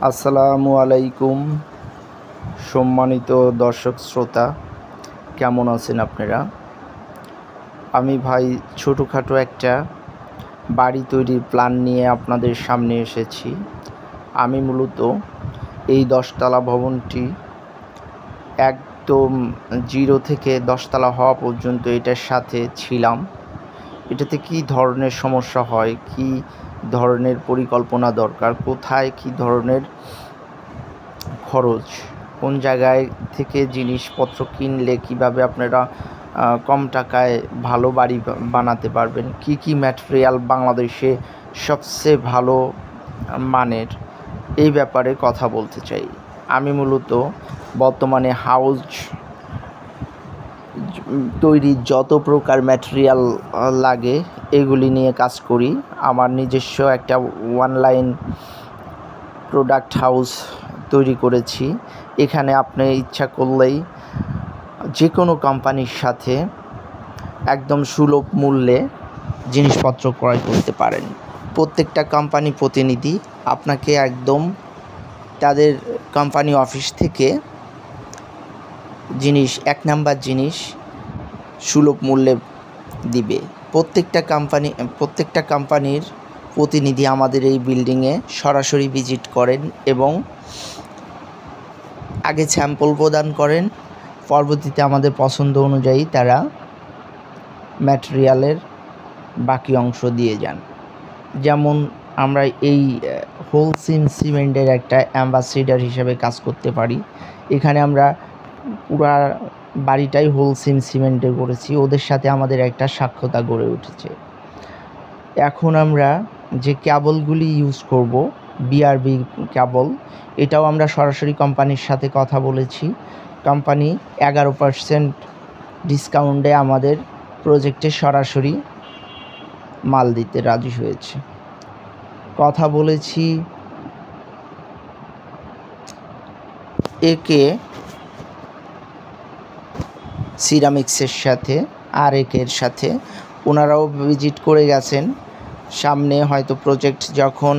আসসালামু আলাইকুম সম্মানিত দর্শক শ্রোতা, কেমন আছেন আপনারা? আমি ভাই ছোটোখাটো একটা বাড়ি তৈরির প্ল্যান নিয়ে আপনাদের সামনে এসেছি। আমি মূলত এই 10তলা ভবনটি একদম 0 থেকে 10তলা হওয়া পর্যন্ত এটার সাথে ছিলাম। এটাতে কী ধরনের সমস্যা হয়, কী ধরনের পরিকল্পনা দরকার, কোথায় কী ধরনের খরচ, কোন জায়গায় থেকে জিনিসপত্র কিনলে কীভাবে আপনারা কম টাকায় ভালো বাড়ি বানাতে পারবেন, কি কি ম্যাটেরিয়াল বাংলাদেশে সবচেয়ে ভালো মানের, এই ব্যাপারে কথা বলতে চাই। আমি মূলত বর্তমানে হাউস তৈরির যত প্রকার ম্যাটেরিয়াল লাগে এগুলি নিয়ে কাজ করি। আমার নিজস্ব একটা অনলাইন প্রোডাক্ট হাউস তৈরি করেছি। এখানে আপনি ইচ্ছা করলেই যে কোনো কোম্পানির সাথে একদম সুলভ মূল্যে জিনিসপত্র ক্রয় করতে পারেন। প্রত্যেকটা কোম্পানি প্রতিনিধি আপনাকে একদম তাদের কোম্পানি অফিস থেকে জিনিস 1 নাম্বার জিনিস সুলভ মূল্যে দিবে। প্রত্যেকটা কোম্পানির প্রতিনিধি আমাদের এই বিল্ডিংয়ে সরাসরি ভিজিট করেন এবং আগে স্যাম্পল প্রদান করেন, পরবর্তীতে আমাদের পছন্দ অনুযায়ী তারা ম্যাটেরিয়ালের বাকি অংশ দিয়ে যান। যেমন আমরা এই হোলসিম সিমেন্টের একটা অ্যাম্বাসেডর হিসেবে কাজ করতে পারি। এখানে আমরা পুরা বাড়িটাই হোলসিম সিমেন্টে করেছি, ওদের সাথে আমাদের একটা সাক্ষতা গড়ে উঠেছে। এখন আমরা যে কেবলগুলি ইউজ করব, বিআরবি কেবল, এটাও আমরা সরাসরি কোম্পানির সাথে কথা বলেছি। কোম্পানি 11% ডিসকাউন্টে আমাদের প্রজেক্টে সরাসরি মাল দিতে রাজি হয়েছে। কথা বলেছি একে সিরামিক্সের সাথে আর একের সাথে, ওনারাও ভিজিট করে গেছেন। সামনে হয়তো প্রজেক্ট যখন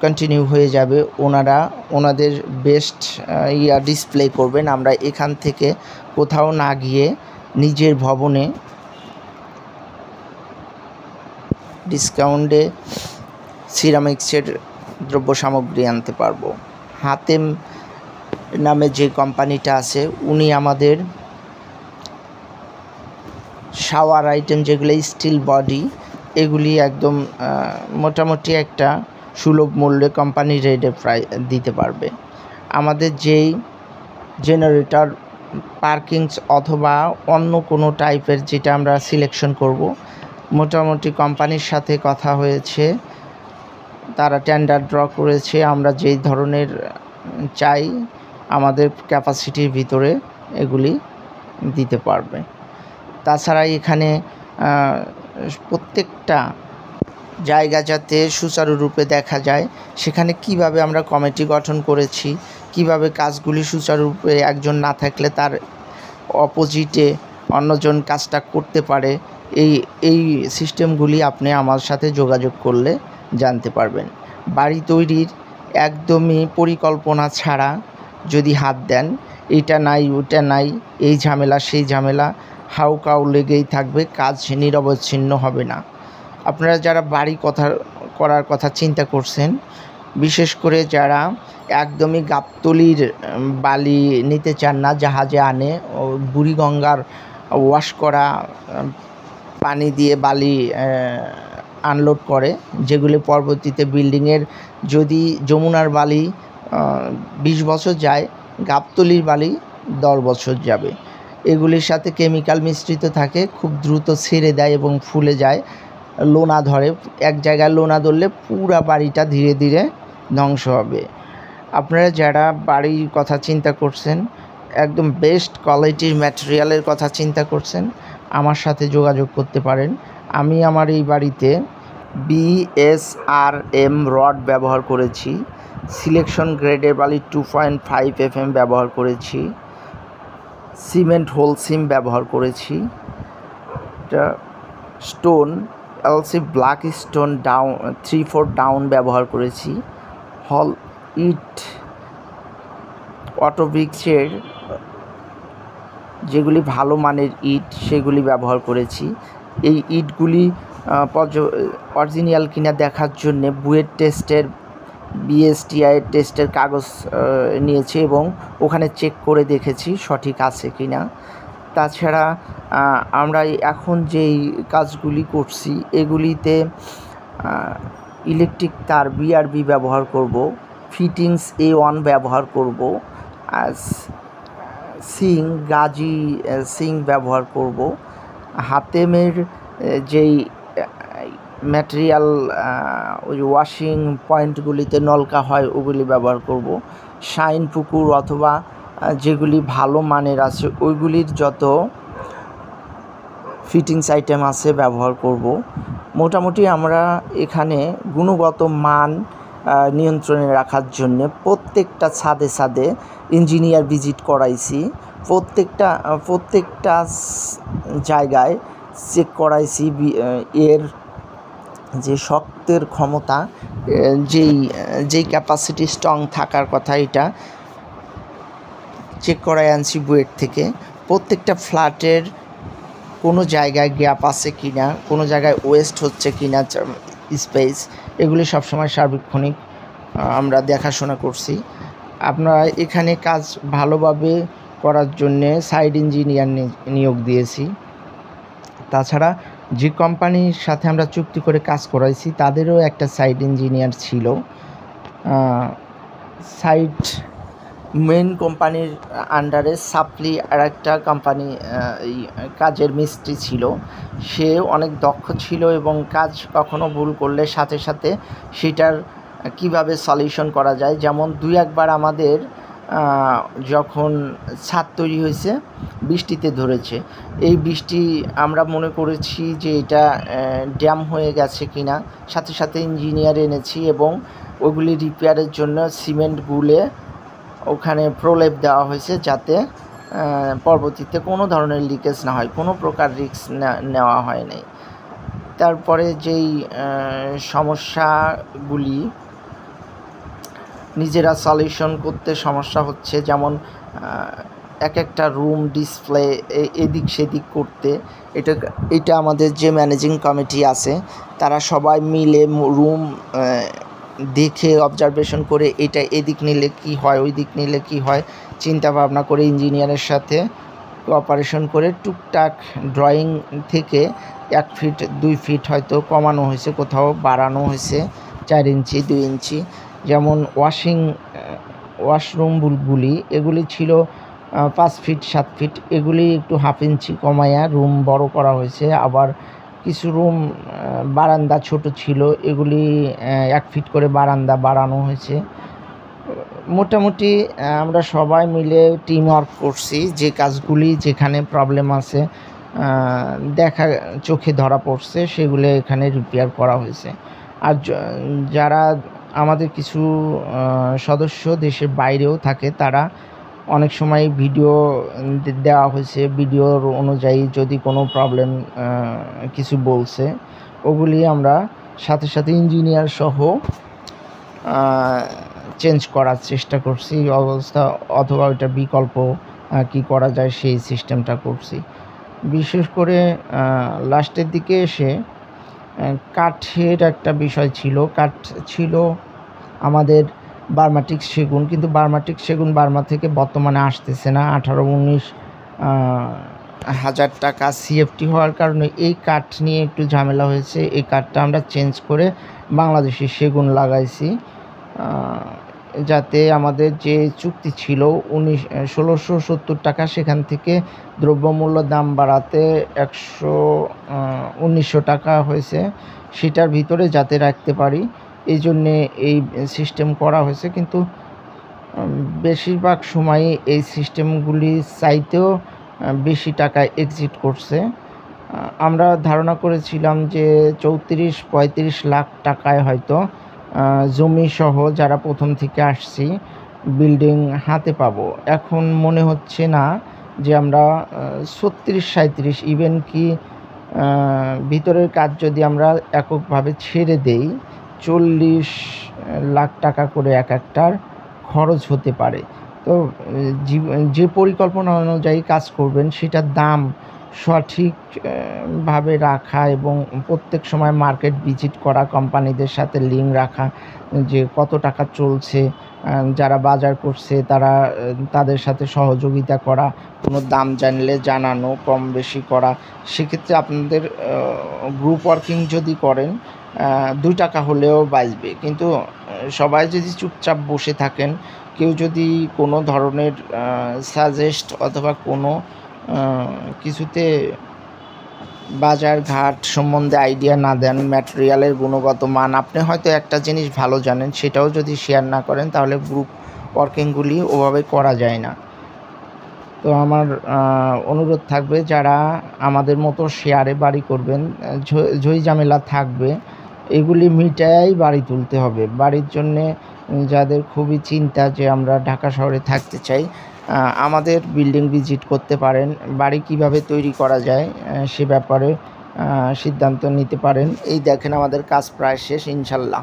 কন্টিনিউ হয়ে যাবে ওনারা ওনাদের বেস্ট ডিসপ্লে করবেন। আমরা এখান থেকে কোথাও না গিয়ে নিজের ভবনে ডিসকাউন্টে সিরামিক্সের দ্রব্য সামগ্রী আনতে পারবো। হাতেম নামে যে কোম্পানিটা আছে উনি আমাদের শাওয়ার আইটেম যেগুলো স্টিল বডি, এগুলি একদম মোটামুটি একটা সুলভ মূল্যে কোম্পানি রেটে প্রায় দিতে পারবে। আমাদের যেই জেনারেটর পার্কিংস অথবা অন্য কোনো টাইপের যেটা আমরা সিলেকশন করব, মোটামুটি কোম্পানির সাথে কথা হয়েছে, তারা টেন্ডার ড্র করেছে। আমরা যেই ধরনের চাই আমাদের ক্যাপাসিটির ভিতরে এগুলি দিতে পারবে। তাছাড়া এখানে প্রত্যেকটা জায়গা যাতে সুচারুরূপে দেখা যায়, সেখানে কিভাবে আমরা কমিটি গঠন করেছি, কিভাবে কাজগুলি সুচারুরূপে একজন না থাকলে তার অপোজিটে অন্যজন কাজটা করতে পারে, এই সিস্টেমগুলি আপনি আমার সাথে যোগাযোগ করলে জানতে পারবেন। বাড়ি তৈরির একদমই পরিকল্পনা ছাড়া যদি হাত দেন, এটা নাই ওটা নাই, এই ঝামেলা সেই ঝামেলা, হাউকাউ লেগেই থাকবে, কাজ নিরবচ্ছিন্ন হবে না। আপনারা যারা বাড়ি করার কথা চিন্তা করছেন, বিশেষ করে যারা একদমই গাবতলির বালি নিতে চান না, জাহাজে আনে বুড়িগঙ্গার ওয়াশ করা পানি দিয়ে বালি আনলোড করে, যেগুলি পরবর্তীতে বিল্ডিংয়ের, যদি যমুনার বালি 20 বছর যায়, গাবতলির বালি 10 বছর যাবে। এগুলির সাথে কেমিক্যাল মিশ্রিত থাকে, খুব দ্রুত ছেড়ে দেয় এবং ফুলে যায়, লোনা ধরে। এক জায়গায় লোনা ধরলে পুরা বাড়িটা ধীরে ধীরে ধ্বংস হবে। আপনারা যারা বাড়ির কথা চিন্তা করছেন, একদম বেস্ট কোয়ালিটির ম্যাটেরিয়ালের কথা চিন্তা করছেন, আমার সাথে যোগাযোগ করতে পারেন। আমি আমার এই বাড়িতে BSRM রড ব্যবহার করেছি, সিলেকশন গ্রেডের বালি 2.5 FM ব্যবহার করেছি, সিমেন্ট হোলসিম ব্যবহার করেছি, stone LC black stone down 3/4 down ব্যবহার করেছি, হল ইট অটোব্রিক্সের যেগুলি ভালো মানের ইট সেগুলি ব্যবহার করেছি। এই ইটগুলি অরিজিনাল কিনা দেখার জন্যে বুয়েট টেস্টের বিএসটিআই টেস্টের কাগজ নিয়েছি এবং ওখানে চেক করে দেখেছি সঠিক আছে কিনা। তাছাড়া আমরা এখন যেই কাজগুলি করছি এগুলিতে ইলেকট্রিক তার বিআরবি ব্যবহার করব, ফিটিংস A1 ব্যবহার করব, গাজি সিং ব্যবহার করব, হাতেমের যেই ম্যাটেরিয়াল ওই ওয়াশিং পয়েন্টগুলিতে নলকা হয় ওগুলি ব্যবহার করব, শাইন পুকুর অথবা যেগুলি ভালো মানের আছে ওইগুলির যত ফিটিংস আইটেম আছে ব্যবহার করব। মোটামুটি আমরা এখানে গুণগত মান নিয়ন্ত্রণে রাখার জন্যে প্রত্যেকটা ছাদে ছাদে ইঞ্জিনিয়ার ভিজিট করাইছি, প্রত্যেকটা জায়গায় চেক করাইছি এর যে শক্তের ক্ষমতা, যেই ক্যাপাসিটি স্ট্রং থাকার কথা এটা চেক করাই আনছি বুয়েট থেকে। প্রত্যেকটা ফ্ল্যাটের কোনো জায়গায় গ্যাপ আছে কি না, কোনো জায়গায় ওয়েস্ট হচ্ছে কি না স্পেস, এগুলি সবসময় সার্বক্ষণিক আমরা দেখাশোনা করছি। আমরা এখানে কাজ ভালোভাবে করার জন্যে সাইড ইঞ্জিনিয়ার নিয়োগ দিয়েছি। তাছাড়া যে কোম্পানির সাথে আমরা চুক্তি করে কাজ করাইছি তাদেরও একটা সাইড ইঞ্জিনিয়ার ছিল। সাইড মেন কোম্পানির আন্ডারে সাপ্লি আর একটা কোম্পানি এই কাজের মিস্ত্রি ছিল, সে অনেক দক্ষ ছিল এবং কাজ কখনো ভুল করলে সাথে সাথে সেটার কিভাবে সলিউশন করা যায়। যেমন 2-1বার আমাদের যখন ছাদ তৈরি হয়েছে বৃষ্টিতে ধরেছে, এই বৃষ্টি আমরা মনে করেছি যে এটা ড্যাম হয়ে গেছে কিনা, সাথে সাথে ইঞ্জিনিয়ার এনেছি এবং ওগুলি রিপেয়ারের জন্য সিমেন্ট গুলে ওখানে প্রলেপ দেওয়া হয়েছে যাতে পরবর্তীতে কোনো ধরনের লিকেজ না হয়, কোনো প্রকার রিস্ক নেওয়া হয় নাই। তারপরে যেই সমস্যাগুলি নিজেরা সলিউশন করতে সমস্যা হচ্ছে, যেমন এক একটা রুম ডিসপ্লে এদিক সেদিক করতে, এটা আমাদের যে ম্যানেজিং কমিটি আছে তারা সবাই মিলে রুম দেখে অবজারভেশন করে এটা এদিক নিলে কি হয়, ওই দিক নিলে কি হয় চিন্তা ভাবনা করে ইঞ্জিনিয়ারের সাথে কোঅপারেশন করে টুকটাক ড্রয়িং থেকে 1 ফিট 2 ফিট হয়তো কমানো হয়েছে, কোথাও বাড়ানো হয়েছে 4 ইঞ্চি 2 ইঞ্চি। যেমন ওয়াশরুমগুলি এগুলি ছিল 5 ফিট 7 ফিট, এগুলি একটু 1/2 ইঞ্চি কমায়া রুম বড় করা হয়েছে। আবার কিছু রুম বারান্দা ছোট ছিল, এগুলি 1 ফিট করে বারান্দা বাড়ানো হয়েছে। মোটামুটি আমরা সবাই মিলে টিম ওয়ার্ক করছি, যে কাজগুলি যেখানে প্রবলেম আছে চোখে ধরা পড়ছে সেগুলো এখানে রিপেয়ার করা হয়েছে। আর যারা আমাদের কিছু সদস্য দেশের বাইরেও থাকে তারা অনেক সময় ভিডিও দেওয়া হয়েছে, ভিডিওর অনুযায়ী যদি কোনো প্রবলেম কিছু বলছে ওগুলি আমরা সাথে সাথে ইঞ্জিনিয়ার সহ চেঞ্জ করার চেষ্টা করছি অবস্থা, অথবা ওইটা বিকল্প কি করা যায় সেই সিস্টেমটা করছি। বিশেষ করে লাস্টের দিকে এসে কাঠের একটা বিষয় ছিল, কাঠ ছিল আমাদের বার্মাটিক সেগুন, কিন্তু বার্মাটিক সেগুন বার্মা থেকে বর্তমানে আসতেছে না, 18-19 হাজার টাকা সিএফটি হওয়ার কারণে এই কাঠ নিয়ে একটু ঝামেলা হয়েছে। এই কাঠটা আমরা চেঞ্জ করে বাংলাদেশি সেগুন লাগাইছি, যাতে আমাদের যে চুক্তি ছিল 1670 টাকা সেখান থেকে দ্রব্যমূল্য দাম বাড়াতে 1900 টাকা হয়েছে, সেটার ভিতরে যাতে রাখতে পারি এই জন্যে এই সিস্টেম করা হয়েছে। কিন্তু বেশিরভাগ সময়ে এই সিস্টেমগুলি চাইতেও বেশি টাকা এক্সিট করছে। আমরা ধারণা করেছিলাম যে 34-35 লাখ টাকায় হয়তো জমি সহ যারা প্রথম থেকে আসছি বিল্ডিং হাতে পাবো। এখন মনে হচ্ছে না যে আমরা 36-37 ইভেন কি ভিতরের কাজ যদি আমরা এককভাবে ছেড়ে দেই 40 লাখ টাকা করে এক একটার খরচ হতে পারে। তো যে পরিকল্পনা অনুযায়ী কাজ করবেন সেটার দাম সঠিক ভাবে রাখা এবং প্রত্যেক সময় মার্কেট ভিজিট করা, কোম্পানিদের সাথে লিঙ্ক রাখা যে কত টাকা চলছে, যারা বাজার করছে তারা তাদের সাথে সহযোগিতা করা, কোনো দাম জানলে জানানো, কম বেশি করা। সেক্ষেত্রে আপনাদের গ্রুপ ওয়ার্কিং যদি করেন 2 টাকা হলেও বাঁচবে। কিন্তু সবাই যদি চুপচাপ বসে থাকেন, কেউ যদি কোনো ধরনের সাজেস্ট অথবা কোনো কিছুতে বাজার ঘাট সম্বন্ধে আইডিয়া না দেন, ম্যাটেরিয়ালের গুণগত মান, আপনি হয়তো একটা জিনিস ভালো জানেন সেটাও যদি শেয়ার না করেন তাহলে গ্রুপ ওয়ার্কিংগুলি ওভাবে করা যায় না। তো আমার অনুরোধ থাকবে যারা আমাদের মতো শেয়ারে বাড়ি করবেন, ঝই ঝামেলা থাকবে, এগুলি মিটায়াই বাড়ি তুলতে হবে। বাড়ির জন্যে যাদের খুবই চিন্তা যে আমরা ঢাকা শহরে থাকতে চাই, আমাদের বিল্ডিং ভিজিট করতে পারেন। বাড়ি কিভাবে তৈরি করা যায় সে ব্যাপারে সিদ্ধান্ত নিতে পারেন। এই দেখেন আমাদের কাজ প্রায় শেষ ইনশাল্লাহ।